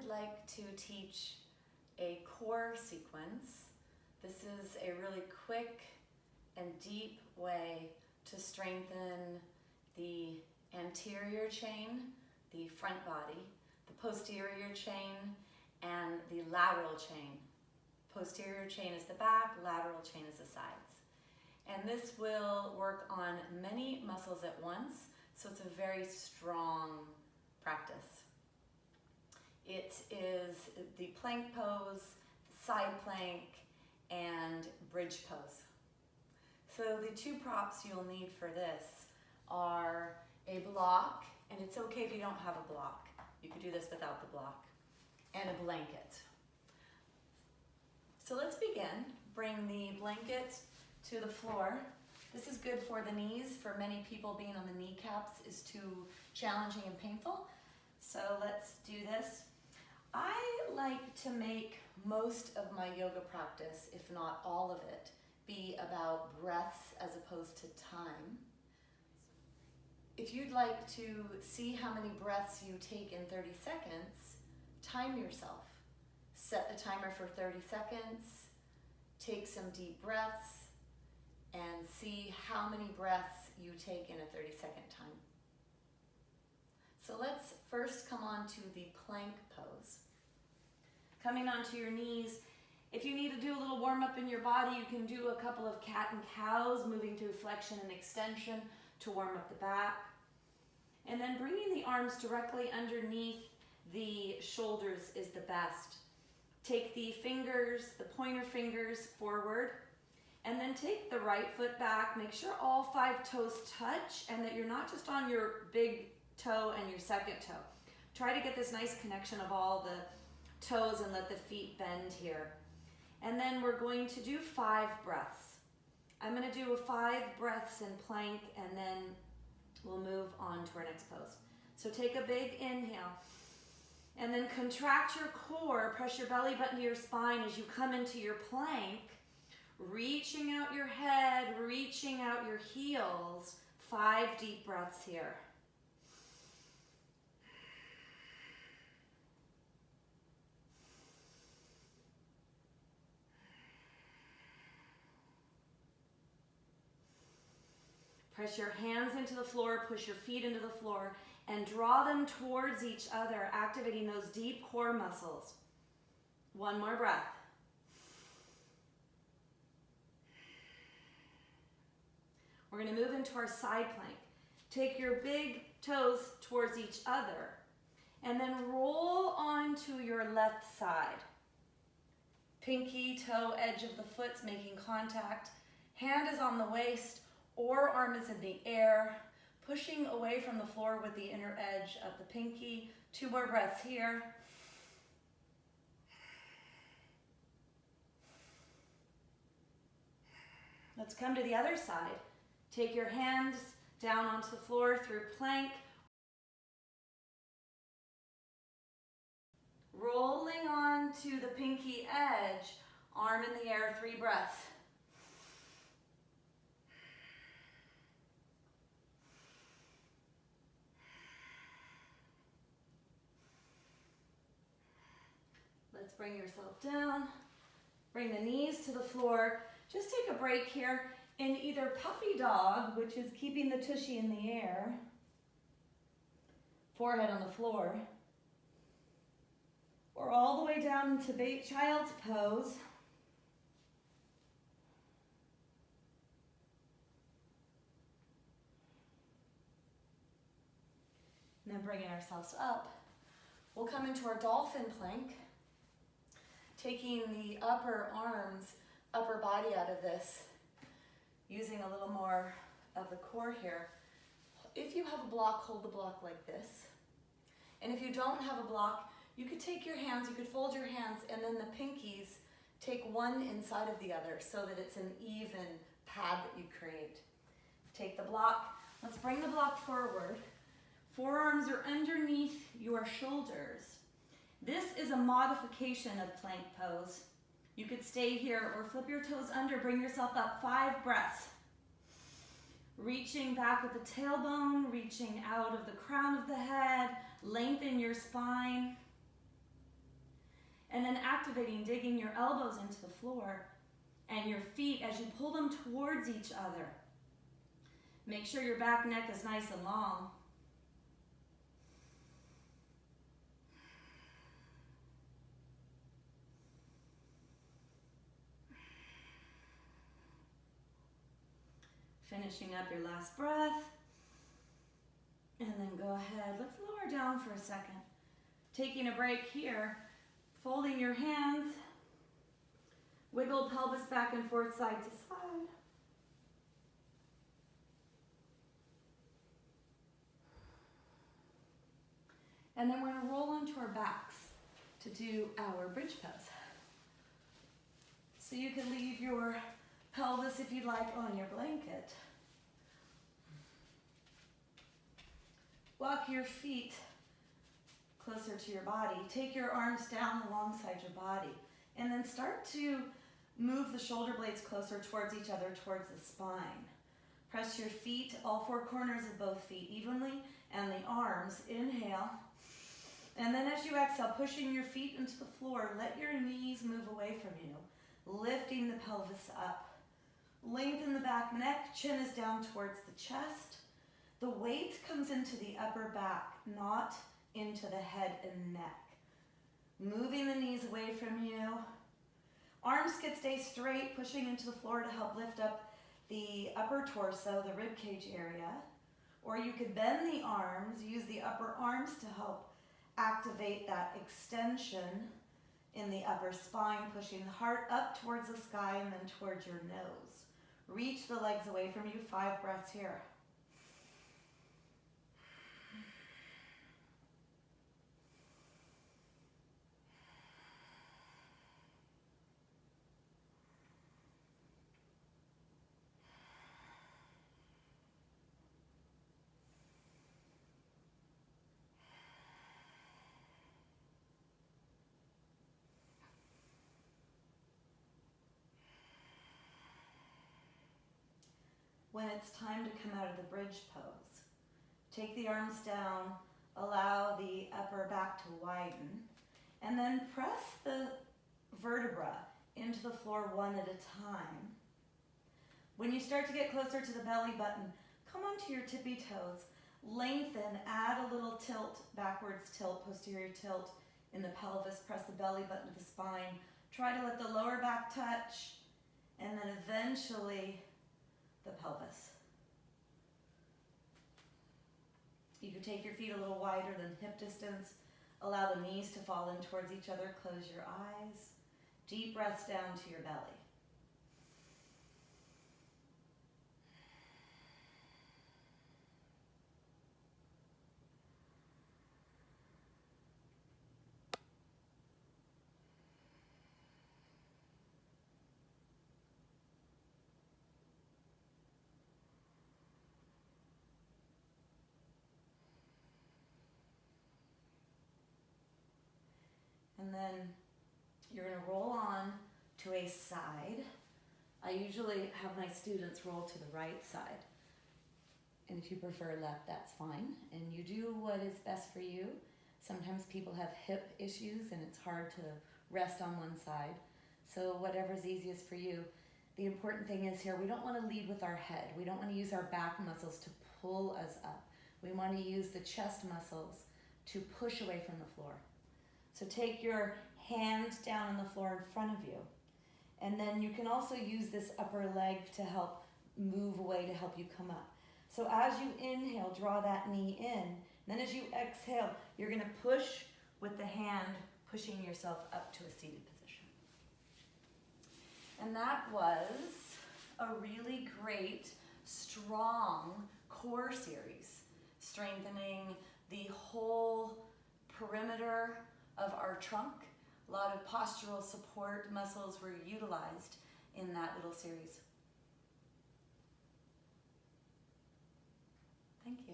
would like to teach a core sequence. This is a really quick and deep way to strengthen the anterior chain, the front body, the posterior chain, and the lateral chain. Posterior chain is the back, lateral chain is the sides. And this will work on many muscles at once, so it's a very strong practice. It is the plank pose, side plank, and bridge pose. So the two props you'll need for this are a block, and it's okay if you don't have a block. You could do this without the block, and a blanket. So let's begin. Bring the blanket to the floor. This is good for the knees. For many people, being on the kneecaps is too challenging and painful. So let's do this. I like to make most of my yoga practice, if not all of it, be about breaths as opposed to time. If you'd like to see how many breaths you take in 30 seconds, time yourself. Set the timer for 30 seconds, take some deep breaths, and see how many breaths you take in a 30-second time. So let's first come on to the plank pose. Coming onto your knees, if you need to do a little warm up in your body, you can do a couple of cat and cows, moving through flexion and extension to warm up the back. And then bringing the arms directly underneath the shoulders is the best. Take the fingers, the pointer fingers forward, and then take the right foot back. Make sure all 5 toes touch and that you're not just on your big toe and your second toe. Try to get this nice connection of all the toes and let the feet bend here. And then we're going to do 5 breaths. I'm going to do 5 breaths in plank, and then we'll move on to our next pose. So take a big inhale, and then contract your core, press your belly button to your spine as you come into your plank, reaching out your head, reaching out your heels. 5 deep breaths here. Press your hands into the floor, push your feet into the floor, and draw them towards each other, activating those deep core muscles. 1 more breath. We're going to move into our side plank. Take your big toes towards each other, and then roll onto your left side. Pinky toe edge of the foot's making contact. Hand is on the waist, or arm is in the air, pushing away from the floor with the inner edge of the pinky. 2 more breaths here. Let's come to the other side. Take your hands down onto the floor through plank. Rolling onto the pinky edge, arm in the air, 3 breaths. Let's bring yourself down. Bring the knees to the floor. Just take a break here in either puppy dog, which is keeping the tushy in the air, forehead on the floor, or all the way down into child's pose. And then bringing ourselves up, we'll come into our dolphin plank, taking the upper arms, upper body out of this, using a little more of the core here. If you have a block, hold the block like this. And if you don't have a block, you could take your hands, you could fold your hands, and then the pinkies take one inside of the other so that it's an even pad that you create. Take the block. Let's bring the block forward. Forearms are underneath your shoulders. This is a modification of plank pose. You could stay here or flip your toes under, bring yourself up. 5 breaths. Reaching back with the tailbone, reaching out of the crown of the head, lengthen your spine. And then activating, digging your elbows into the floor and your feet as you pull them towards each other. Make sure your back neck is nice and long. Finishing up your last breath. And then go ahead, let's lower down for a second. Taking a break here, folding your hands, wiggle pelvis back and forth, side to side. And then we're going to roll onto our backs to do our bridge pose. So you can leave your pelvis, if you'd like, on your blanket. Walk your feet closer to your body. Take your arms down alongside your body. And then start to move the shoulder blades closer towards each other, towards the spine. Press your feet, all four corners of both feet evenly, and the arms. Inhale. And then as you exhale, pushing your feet into the floor, let your knees move away from you, lifting the pelvis up. Lengthen the back neck, chin is down towards the chest. The weight comes into the upper back, not into the head and neck. Moving the knees away from you. Arms can stay straight, pushing into the floor to help lift up the upper torso, the rib cage area. Or you could bend the arms, use the upper arms to help activate that extension in the upper spine, pushing the heart up towards the sky and then towards your nose. Reach the legs away from you, 5 breaths here. When it's time to come out of the bridge pose, take the arms down, allow the upper back to widen, and then press the vertebra into the floor one at a time. When you start to get closer to the belly button, come onto your tippy toes, lengthen, add a little tilt, backwards tilt, posterior tilt in the pelvis, press the belly button to the spine, try to let the lower back touch, and then eventually the pelvis. You could take your feet a little wider than hip distance. Allow the knees to fall in towards each other. Close your eyes. Deep breaths down to your belly. And then you're going to roll on to a side. I usually have my students roll to the right side. And if you prefer left, that's fine. And you do what is best for you. Sometimes people have hip issues and it's hard to rest on one side. So whatever's easiest for you. The important thing is here, we don't want to lead with our head. We don't want to use our back muscles to pull us up. We want to use the chest muscles to push away from the floor. So take your hand down on the floor in front of you. And then you can also use this upper leg to help move away, to help you come up. So as you inhale, draw that knee in. Then as you exhale, you're going to push with the hand, pushing yourself up to a seated position. And that was a really great, strong core series, strengthening the whole perimeter of our trunk. A lot of postural support muscles were utilized in that little series. Thank you.